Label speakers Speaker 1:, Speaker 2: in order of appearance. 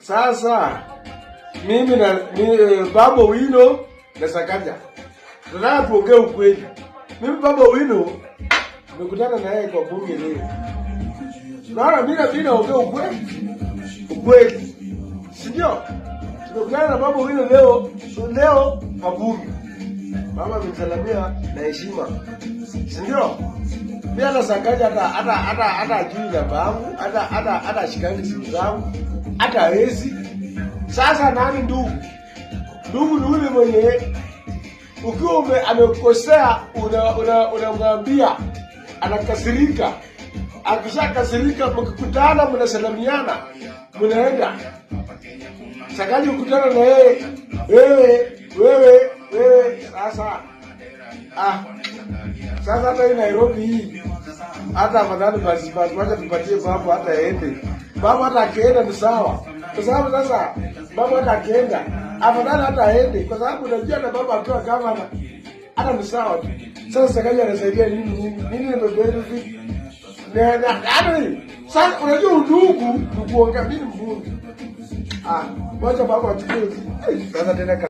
Speaker 1: Sasa mimi na Babu Owino na Sakaja tunataka tuongee ukweli. Mimi Babu Owino nimekutana na yeye kwa bunge leo. Naona mimi naongea ukweli. Sio? Tumekutana na Babu Owino leo kwa bunge. Mama amemsalamia na heshima. Sio? Pia na Sakaja hata juu na babu, hata shikani simu zangu. Hata hezi. Sasa nani ndugu? Ndugu ni yule mwenye ukiwa amekosea unamwambia anakasirika. Akishakasirika mkikutana mnasalamiana, mnaenda. Sakaji ukutana na yeye, wewe sasa. Sasa hata hii Nairobi hii hata afadhali basi wacha tupatie babu hata aende. Babu hata akienda ni sawa. Kwa sababu sasa babu hata akienda afadhali hata aende, kwa sababu unajua na baba akiwa kama hata ni sawa tu. Sasa Sakaja anasaidia nini nimebenefit? Sasa unajua ndugu kuongea mimi mbunge. Wacha babu achukue. Sasa tena